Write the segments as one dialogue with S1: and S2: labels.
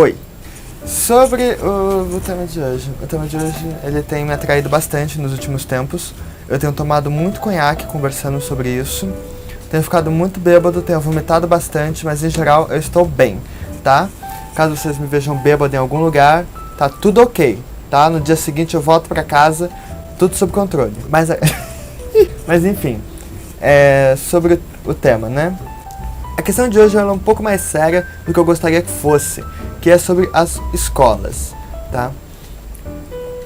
S1: Oi! Sobre o tema de hoje. O tema de hoje, ele tem me atraído bastante nos últimos tempos. Eu tenho tomado muito conhaque conversando sobre isso. Tenho ficado muito bêbado, tenho vomitado bastante, mas em geral eu estou bem, tá? Caso vocês me vejam bêbado em algum lugar, tá tudo ok, tá? No dia seguinte eu volto pra casa, tudo sob controle. Mas enfim, sobre o tema, né? A questão de hoje é um pouco mais séria do que eu gostaria que fosse, que é sobre as escolas, tá?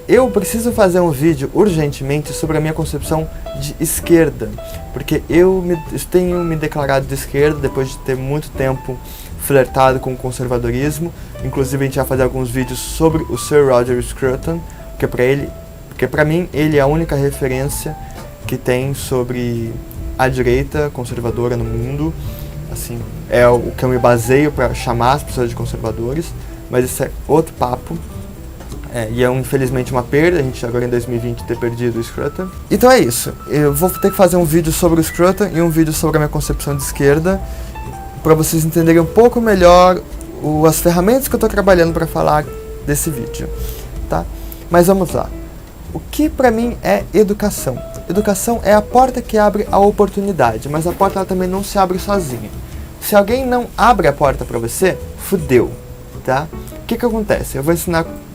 S1: Eu preciso fazer um vídeo urgentemente sobre a minha concepção de esquerda, porque eu tenho me declarado de esquerda depois de ter muito tempo flertado com o conservadorismo. Inclusive a gente vai fazer alguns vídeos sobre o Sir Roger Scruton, porque pra mim ele é a única referência que tem sobre a direita conservadora no mundo. Assim, é o que eu me baseio para chamar as pessoas de conservadores, mas isso é outro papo. E é infelizmente uma perda, a gente agora em 2020 ter perdido o Scruton. Então é isso, eu vou ter que fazer um vídeo sobre o Scruton e um vídeo sobre a minha concepção de esquerda, para vocês entenderem um pouco melhor as ferramentas que eu estou trabalhando para falar desse vídeo, tá? Mas vamos lá. O que para mim é educação? Educação é a porta que abre a oportunidade, mas a porta ela também não se abre sozinha. Se alguém não abre a porta para você, fudeu, tá? O que acontece? Eu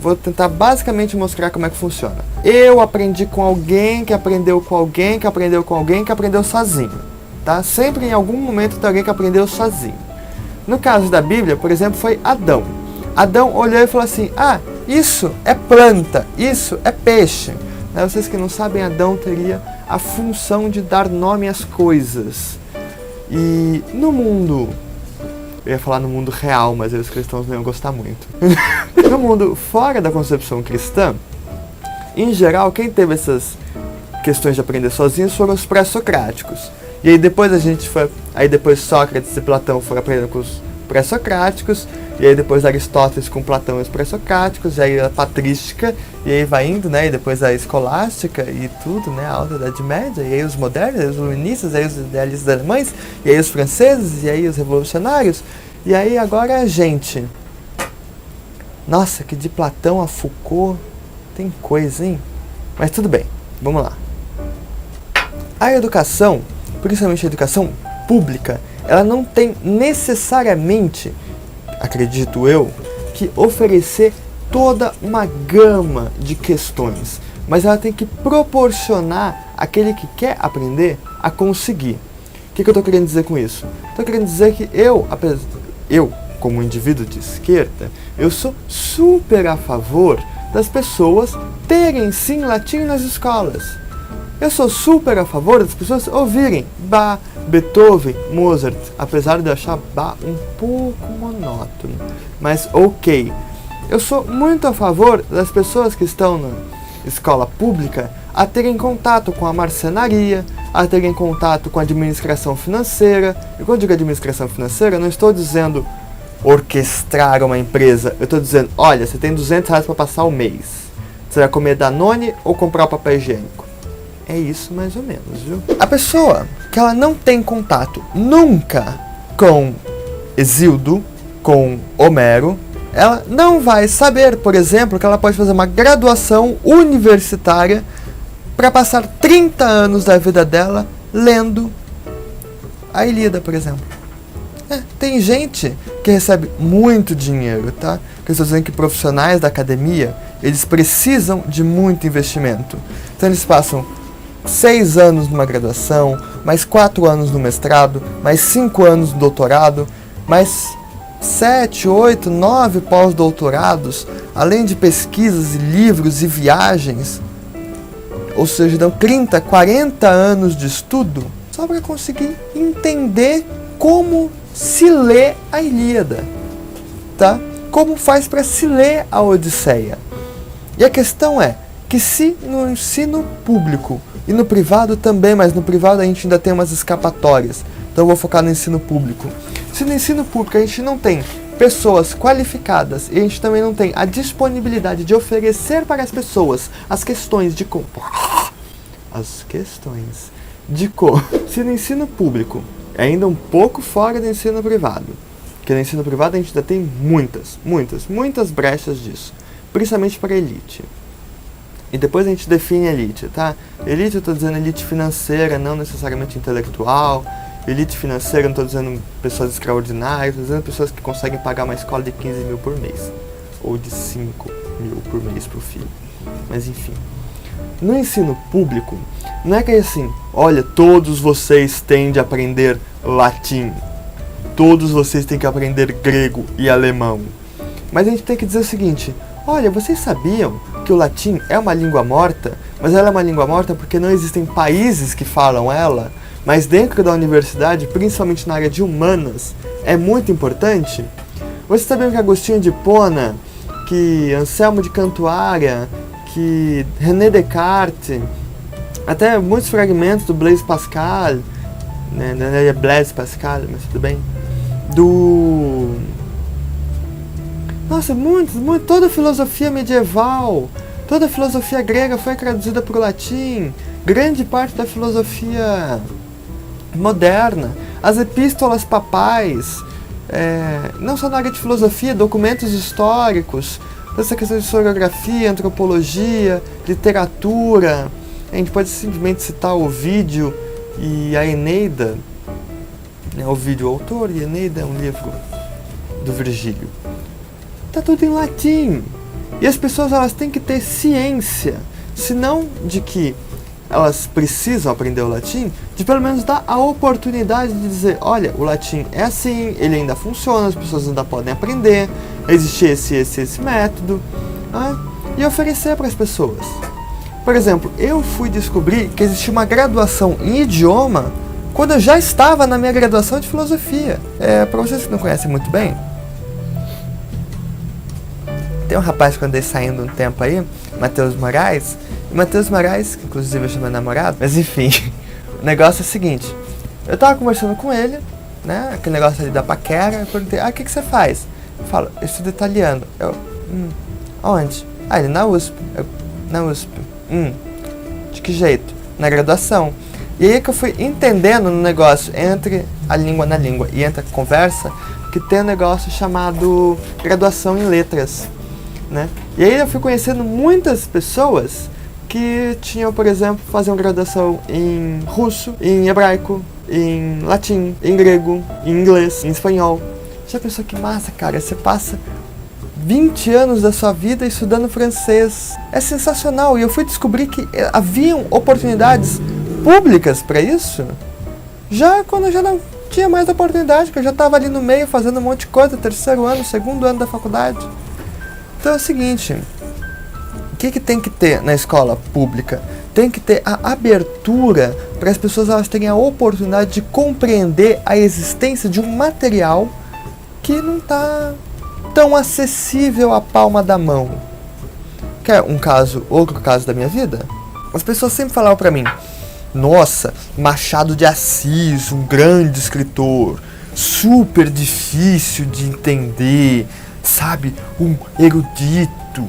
S1: vou tentar basicamente mostrar como é que funciona. Eu aprendi com alguém, que aprendeu com alguém, que aprendeu com alguém, que aprendeu sozinho, tá? Sempre em algum momento tem alguém que aprendeu sozinho. No caso da Bíblia, por exemplo, foi Adão. Adão olhou e falou assim, isso é planta, isso é peixe. Vocês que não sabem, Adão teria a função de dar nome às coisas. E no mundo... Eu ia falar no mundo real, mas os cristãos não iam gostar muito. No mundo fora da concepção cristã, em geral, quem teve essas questões de aprender sozinhos foram os pré-socráticos. E aí depois Sócrates e Platão foram aprendendo com os pré-socráticos, e aí depois Aristóteles com Platão e os pré-socráticos, e aí a patrística, e aí vai indo, né, e depois a escolástica e tudo, né, a Alta Idade Média, e aí os modernos, e aí os iluministas, e aí os idealistas alemães, e aí os franceses, e aí os revolucionários, e aí agora a gente. Nossa, que de Platão a Foucault tem coisa, hein? Mas tudo bem, vamos lá. A educação, principalmente a educação pública, ela não tem necessariamente, acredito eu, que oferecer toda uma gama de questões, mas ela tem que proporcionar aquele que quer aprender a conseguir. O que eu estou querendo dizer com isso? Estou querendo dizer que eu, como indivíduo de esquerda, eu sou super a favor das pessoas terem sim latim nas escolas. Eu sou super a favor das pessoas ouvirem Bach, Beethoven, Mozart, apesar de eu achar Bach um pouco monótono, mas ok. Eu sou muito a favor das pessoas que estão na escola pública a terem contato com a marcenaria, a terem contato com a administração financeira. E quando eu digo administração financeira, eu não estou dizendo orquestrar uma empresa, eu estou dizendo, olha, você tem R$200 para passar o mês. Você vai comer Danone ou comprar o papel higiênico? É isso mais ou menos, viu? A pessoa que ela não tem contato nunca com Hesíodo, com Homero, ela não vai saber, por exemplo, que ela pode fazer uma graduação universitária para passar 30 anos da vida dela lendo a Ilíada, por exemplo. Tem gente que recebe muito dinheiro, tá? Que estou dizendo que profissionais da academia, eles precisam de muito investimento. Então eles passam 6 anos numa graduação, mais 4 anos no mestrado, mais 5 anos no doutorado, mais 7, 8, 9 pós-doutorados, além de pesquisas e livros e viagens. Ou seja, dão 30, 40 anos de estudo só para conseguir entender como se lê a Ilíada, tá? Como faz para se ler a Odisseia. E a questão é que se no ensino público e no privado também, mas no privado a gente ainda tem umas escapatórias, então eu vou focar no ensino público. Se no ensino público a gente não tem pessoas qualificadas e a gente também não tem a disponibilidade de oferecer para as pessoas as questões de como... Se no ensino público é ainda um pouco fora do ensino privado, Porque no ensino privado a gente ainda tem muitas brechas disso. Principalmente para a elite. E depois a gente define elite, tá? Elite, eu estou dizendo elite financeira, não necessariamente intelectual. Elite financeira, não estou dizendo pessoas extraordinárias, estou dizendo pessoas que conseguem pagar uma escola de 15 mil por mês. Ou de 5 mil por mês pro filho. Mas enfim. No ensino público, não é que é assim, olha, todos vocês têm de aprender latim. Todos vocês têm que aprender grego e alemão. Mas a gente tem que dizer o seguinte, olha, vocês sabiam que o latim é uma língua morta? Mas ela é uma língua morta porque não existem países que falam ela? Mas dentro da universidade, principalmente na área de humanas, é muito importante? Vocês sabiam que Agostinho de Hipona, que Anselmo de Cantuária, que René Descartes, até muitos fragmentos do Blaise Pascal, né, não é Blaise Pascal, mas tudo bem, nossa, toda a filosofia medieval, toda a filosofia grega foi traduzida para o latim, grande parte da filosofia moderna, as epístolas papais, não só na área de filosofia, documentos históricos, essa questão de historiografia, antropologia, literatura. A gente pode simplesmente citar Ovídio e a Eneida. Ovídio é o autor e a Eneida é um livro do Virgílio. Tá tudo em latim. E as pessoas elas têm que ter ciência, se não de que elas precisam aprender o latim, de pelo menos dar a oportunidade de dizer, olha, o latim é assim, ele ainda funciona, as pessoas ainda podem aprender, existe esse método, e oferecer para as pessoas. Por exemplo, eu fui descobrir que existia uma graduação em idioma quando eu já estava na minha graduação de filosofia. Para vocês que não conhecem muito bem, tem um rapaz que eu andei saindo um tempo aí, Matheus Moraes, e Matheus Moraes, inclusive eu chamo meu namorado, mas enfim, o negócio é o seguinte, eu tava conversando com ele, né, aquele negócio ali da paquera, eu perguntei, o que você faz? Eu falo, eu estudo italiano. Aonde? Ele na USP. Na USP. De que jeito? Na graduação. E aí que eu fui entendendo no negócio, entre a língua na língua e entre a conversa, que tem um negócio chamado graduação em letras, né? E aí eu fui conhecendo muitas pessoas que tinham, por exemplo, faziam graduação em russo, em hebraico, em latim, em grego, em inglês, em espanhol. Já pensou que massa, cara? Você passa 20 anos da sua vida estudando francês. É sensacional. E eu fui descobrir que haviam oportunidades públicas para isso já quando eu já não tinha mais oportunidade, que eu já estava ali no meio fazendo um monte de coisa, terceiro ano, segundo ano da faculdade. Então é o seguinte, o que tem que ter na escola pública? Tem que ter a abertura para as pessoas elas terem a oportunidade de compreender a existência de um material que não está tão acessível à palma da mão. Quer outro caso da minha vida? As pessoas sempre falavam para mim, nossa, Machado de Assis, um grande escritor, super difícil de entender, sabe, um erudito.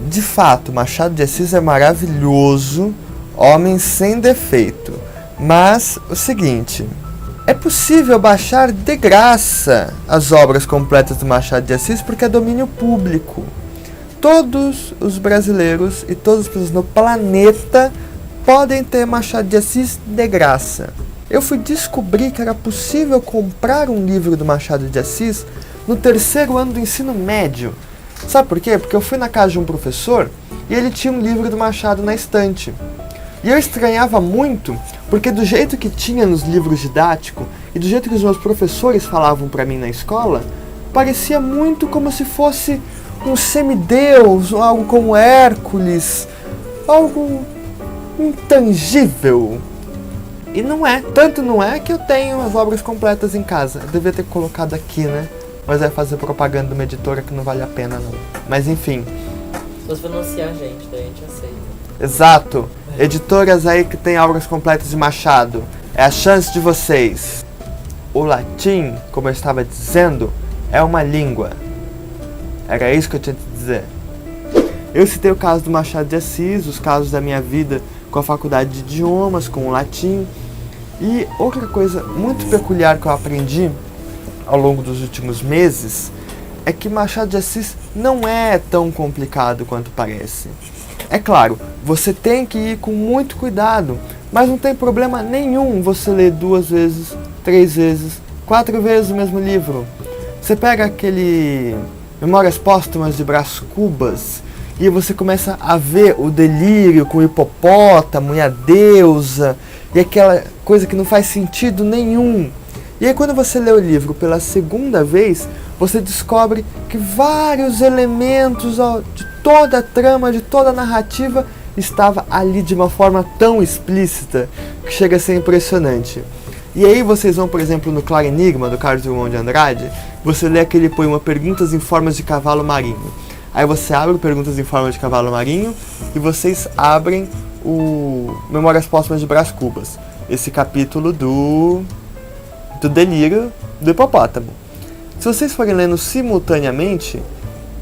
S1: De fato, Machado de Assis é maravilhoso, homem sem defeito. Mas, o seguinte, é possível baixar de graça as obras completas do Machado de Assis porque é domínio público. Todos os brasileiros e todas as pessoas no planeta podem ter Machado de Assis de graça. Eu fui descobrir que era possível comprar um livro do Machado de Assis no terceiro ano do ensino médio. Sabe por quê? Porque eu fui na casa de um professor e ele tinha um livro do Machado na estante. E eu estranhava muito, porque do jeito que tinha nos livros didáticos e do jeito que os meus professores falavam para mim na escola, parecia muito como se fosse um semideus, algo como Hércules, algo intangível. E não é. Tanto não é que eu tenho as obras completas em casa. Eu devia ter colocado aqui, né? Mas é fazer propaganda de uma editora que não vale a pena, não. Mas enfim.
S2: Se você financiar a gente, daí a gente aceita.
S1: Exato. Editoras aí que tem obras completas de Machado. É a chance de vocês. O latim, como eu estava dizendo, é uma língua. Era isso que eu tinha que dizer. Eu citei o caso do Machado de Assis, os casos da minha vida com a faculdade de idiomas, com o latim. E outra coisa muito peculiar que eu aprendi ao longo dos últimos meses é que Machado de Assis não é tão complicado quanto parece. É claro, você tem que ir com muito cuidado, mas não tem problema nenhum você ler 2 vezes, 3 vezes, 4 vezes o mesmo livro. Você pega aquele Memórias Póstumas de Brás Cubas e você começa a ver o delírio com o hipopótamo e a deusa e aquela coisa que não faz sentido nenhum. E aí quando você lê o livro pela segunda vez, você descobre que vários elementos de toda a trama, de toda a narrativa, estava ali de uma forma tão explícita que chega a ser impressionante. E aí vocês vão, por exemplo, no Claro Enigma, do Carlos Drummond de Andrade, você lê aquele poema Perguntas em Formas de Cavalo Marinho. Aí você abre o Perguntas em Forma de Cavalo Marinho e vocês abrem o Memórias Póstumas de Brás Cubas, esse capítulo do delírio do hipopótamo. Se vocês forem lendo simultaneamente,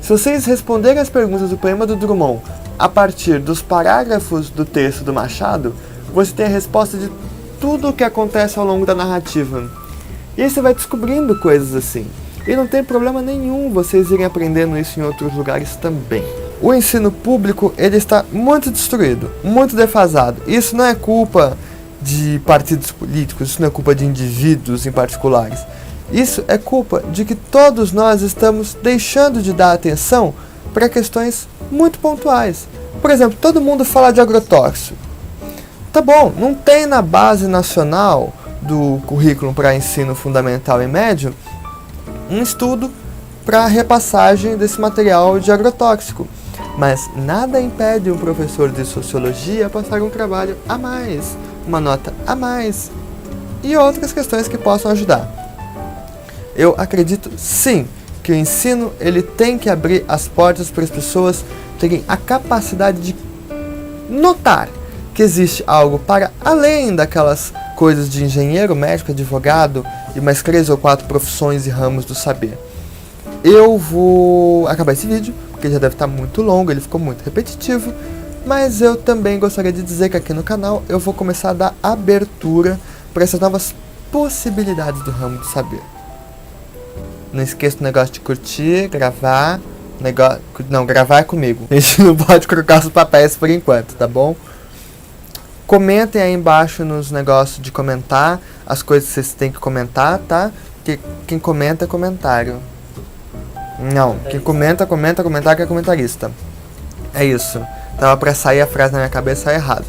S1: se vocês responderem as perguntas do poema do Drummond a partir dos parágrafos do texto do Machado, você tem a resposta de tudo o que acontece ao longo da narrativa. E aí você vai descobrindo coisas assim. E não tem problema nenhum vocês irem aprendendo isso em outros lugares também. O ensino público, ele está muito destruído, muito defasado. Isso não é culpa de partidos políticos, isso não é culpa de indivíduos em particulares. Isso é culpa de que todos nós estamos deixando de dar atenção para questões muito pontuais. Por exemplo, todo mundo fala de agrotóxico. Tá bom, não tem na base nacional do currículo para ensino fundamental e médio um estudo para repassagem desse material de agrotóxico. Mas nada impede um professor de sociologia passar um trabalho a mais, uma nota a mais e outras questões que possam ajudar. Eu acredito sim que o ensino ele tem que abrir as portas para as pessoas terem a capacidade de notar que existe algo para além daquelas coisas de engenheiro, médico, advogado e mais 3 ou 4 profissões e ramos do saber. Eu vou acabar esse vídeo, porque já deve estar muito longo, ele ficou muito repetitivo, mas eu também gostaria de dizer que aqui no canal eu vou começar a dar abertura para essas novas possibilidades do ramo do saber. Não esqueça o negócio de curtir, gravar, gravar é comigo. A gente não pode colocar os papéis por enquanto, tá bom? Comentem aí embaixo nos negócios de comentar as coisas que vocês têm que comentar, tá? Porque quem comenta é comentário. Não, quem comentário que é comentarista. É isso. Tava pra sair a frase na minha cabeça errado.